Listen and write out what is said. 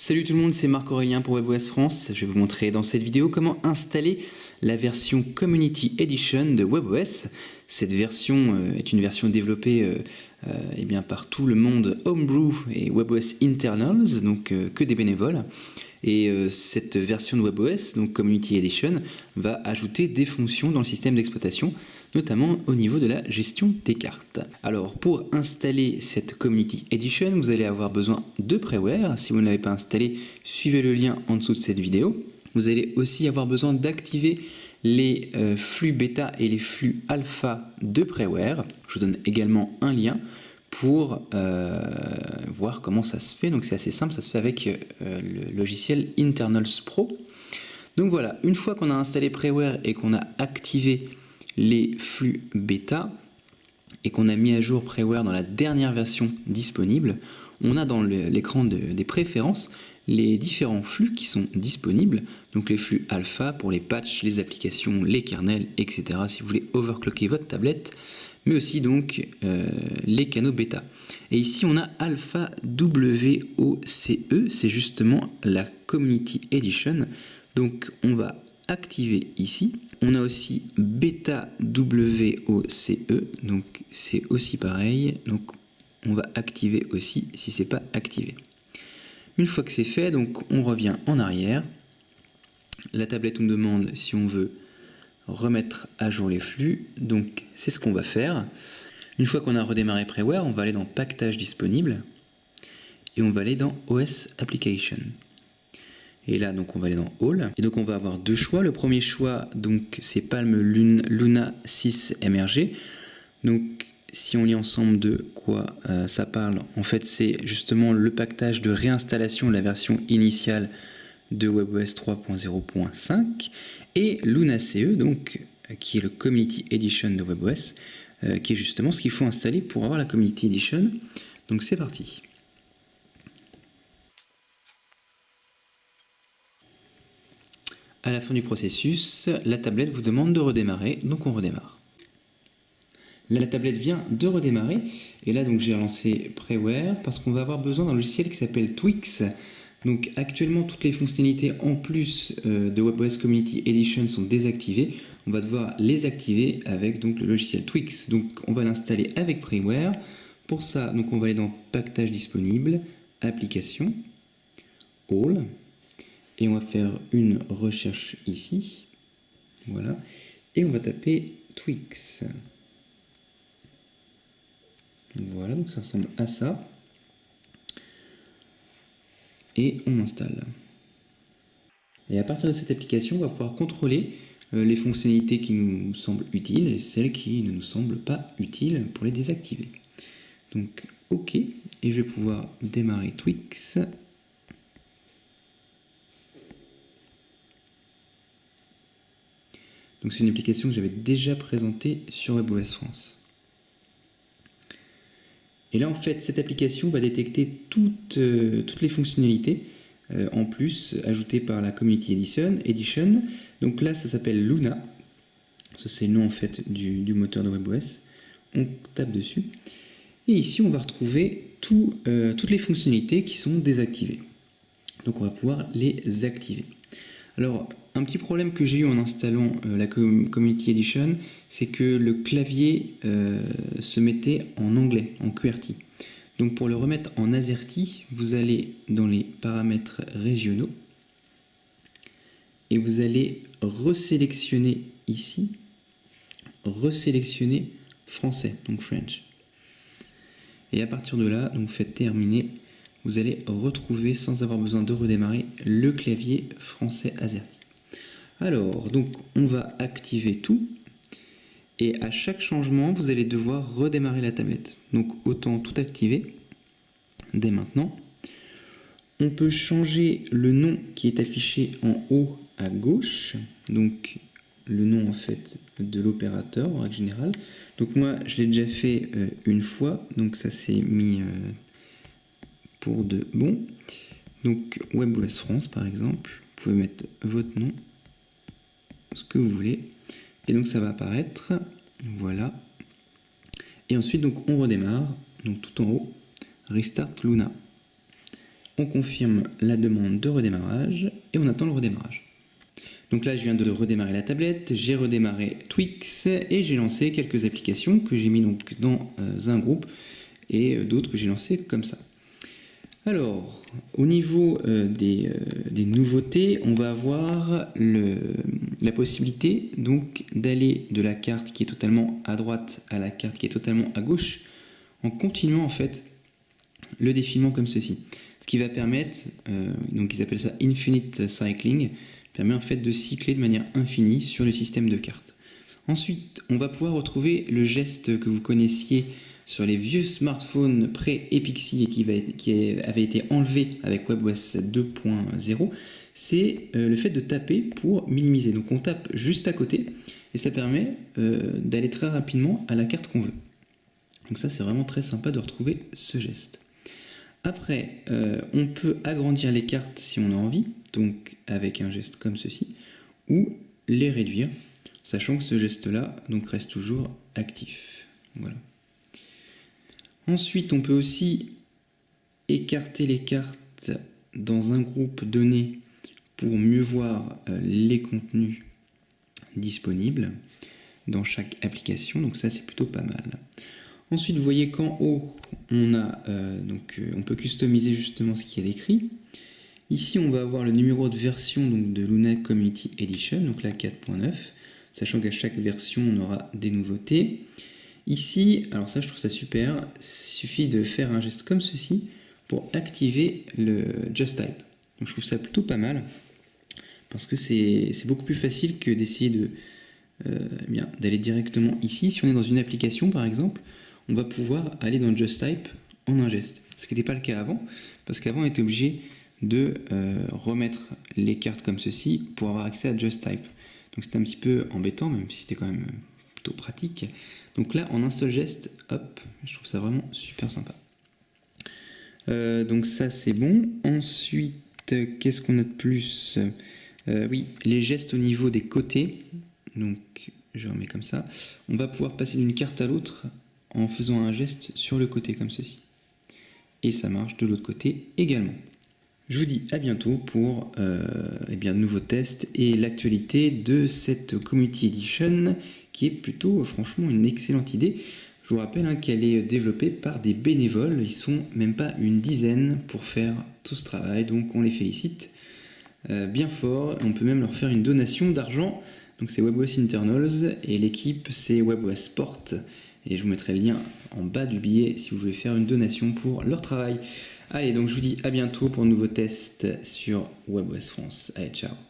Salut tout le monde, c'est Marc-Aurélien pour WebOS France. Je vais vous montrer dans cette vidéo comment installer la version Community Edition de WebOS. Cette version est une version développée par tout le monde Homebrew et WebOS Internals, donc que des bénévoles. Et cette version de WebOS, donc Community Edition, va ajouter des fonctions dans le système d'exploitation, notamment au niveau de la gestion des cartes. Alors pour installer cette Community Edition, vous allez avoir besoin de Praeware. Si vous ne l'avez pas installé, suivez le lien en dessous de cette vidéo. Vous allez aussi avoir besoin d'activer les flux bêta et les flux alpha de Praeware. Je vous donne également un lien pour voir comment ça se fait. Donc c'est assez simple, ça se fait avec le logiciel Internals Pro. Donc voilà, une fois qu'on a installé Praeware et qu'on a activé les flux bêta et qu'on a mis à jour Praeware dans la dernière version disponible, on a dans l'écran des préférences les différents flux qui sont disponibles. Donc les flux alpha pour les patchs, les applications, les kernels, etc. si vous voulez overclocker votre tablette, mais aussi donc les canaux bêta. Et ici on a Alpha WOCE, c'est justement la Community Edition. Donc on va activer ici. On a aussi Beta WOCE, donc c'est aussi pareil. Donc on va activer aussi si c'est pas activé. Une fois que c'est fait, donc on revient en arrière. La tablette nous demande si on veut remettre à jour les flux, donc c'est ce qu'on va faire. Une fois qu'on a redémarré Praeware, on va aller dans Pactage disponible et on va aller dans OS Application. Et là, donc, on va aller dans All. Et donc, on va avoir deux choix. Le premier choix, donc, c'est Palm Luna 6 MRG. Donc, si on lit ensemble de quoi ça parle, en fait, c'est justement le pactage de réinstallation de la version initiale de WebOS 3.0.5 et Luna CE, donc, qui est le Community Edition de WebOS, qui est justement ce qu'il faut installer pour avoir la Community Edition. Donc, c'est parti. À la fin du processus, la tablette vous demande de redémarrer, donc on redémarre. Là, la tablette vient de redémarrer, et là donc j'ai relancé Praeware parce qu'on va avoir besoin d'un logiciel qui s'appelle Twix. Donc actuellement toutes les fonctionnalités en plus de WebOS Community Edition sont désactivées. On va devoir les activer avec donc le logiciel Twix. Donc on va l'installer avec Praeware. Pour ça, donc on va aller dans Pactage disponible, Applications, All. Et on va faire une recherche ici. Voilà. Et on va taper Twix. Voilà, donc ça ressemble à ça. Et on installe. Et à partir de cette application, on va pouvoir contrôler les fonctionnalités qui nous semblent utiles et celles qui ne nous semblent pas utiles pour les désactiver. Donc, OK. Et je vais pouvoir démarrer Twix. Donc c'est une application que j'avais déjà présentée sur WebOS France. Et là en fait cette application va détecter toutes les fonctionnalités en plus ajoutées par la Community Edition. Donc là ça s'appelle Luna. Ça c'est le nom en fait du moteur de WebOS. On tape dessus. Et ici on va retrouver toutes les fonctionnalités qui sont désactivées. Donc on va pouvoir les activer. Alors, un petit problème que j'ai eu en installant la Community Edition, c'est que le clavier se mettait en anglais, en QWERTY. Donc pour le remettre en AZERTY, vous allez dans les paramètres régionaux et vous allez resélectionner ici, resélectionner français, donc French. Et à partir de là, donc faites terminer, vous allez retrouver, sans avoir besoin de redémarrer, le clavier français AZERTY. Alors, donc, on va activer tout. Et à chaque changement, vous allez devoir redémarrer la tablette. Donc, autant tout activer dès maintenant. On peut changer le nom qui est affiché en haut à gauche. Donc, le nom, en fait, de l'opérateur, en règle générale. Donc, moi, je l'ai déjà fait une fois. Donc, ça s'est mis pour de bon. Donc WebOS France par exemple, vous pouvez mettre votre nom, ce que vous voulez, et donc ça va apparaître, voilà. Et ensuite donc on redémarre, donc tout en haut, Restart Luna. on confirme la demande de redémarrage et on attend le redémarrage. Donc là, je viens de redémarrer la tablette, j'ai redémarré Twix et j'ai lancé quelques applications que j'ai mis donc dans un groupe et d'autres que j'ai lancées comme ça. Alors, au niveau des nouveautés, on va avoir la possibilité donc d'aller de la carte qui est totalement à droite à la carte qui est totalement à gauche en continuant en fait le défilement comme ceci. Ce qui va permettre, donc ils appellent ça Infinite Cycling, permet en fait de cycler de manière infinie sur le système de cartes. Ensuite, on va pouvoir retrouver le geste que vous connaissiez sur les vieux smartphones pré-Epixi et qui avait été enlevé avec WebOS 2.0, c'est le fait de taper pour minimiser. Donc on tape juste à côté et ça permet d'aller très rapidement à la carte qu'on veut. Donc ça c'est vraiment très sympa de retrouver ce geste. Après, on peut agrandir les cartes si on a envie, donc avec un geste comme ceci, ou les réduire, sachant que ce geste-là donc reste toujours actif. Voilà. Ensuite, on peut aussi écarter les cartes dans un groupe donné pour mieux voir les contenus disponibles dans chaque application, donc ça c'est plutôt pas mal. Ensuite, vous voyez qu'en haut, on peut customiser justement ce qui est décrit. Ici, on va avoir le numéro de version donc, de Luna Community Edition, donc la 4.9, sachant qu'à chaque version, on aura des nouveautés. Ici, alors ça, je trouve ça super, il suffit de faire un geste comme ceci pour activer le Just Type. Donc, je trouve ça plutôt pas mal, parce que c'est beaucoup plus facile que d'essayer d'aller directement ici. Si on est dans une application, par exemple, on va pouvoir aller dans Just Type en un geste. Ce qui n'était pas le cas avant, parce qu'avant on était obligé de remettre les cartes comme ceci pour avoir accès à Just Type. Donc c'était un petit peu embêtant, même si c'était quand même plutôt pratique. Donc là, en un seul geste, hop, je trouve ça vraiment super sympa. Donc ça c'est bon. Ensuite, qu'est-ce qu'on a de plus? Oui, les gestes au niveau des côtés. Donc je remets comme ça. On va pouvoir passer d'une carte à l'autre en faisant un geste sur le côté comme ceci. Et ça marche de l'autre côté également. Je vous dis à bientôt pour de nouveaux tests et l'actualité de cette Community Edition qui est plutôt franchement une excellente idée. Je vous rappelle qu'elle est développée par des bénévoles, ils sont même pas une dizaine pour faire tout ce travail, donc on les félicite bien fort. On peut même leur faire une donation d'argent. Donc c'est WebOS Internals et l'équipe c'est WebOS Sport. Et je vous mettrai le lien en bas du billet si vous voulez faire une donation pour leur travail. Allez, donc je vous dis à bientôt pour un nouveau test sur WebOS France. Allez, ciao.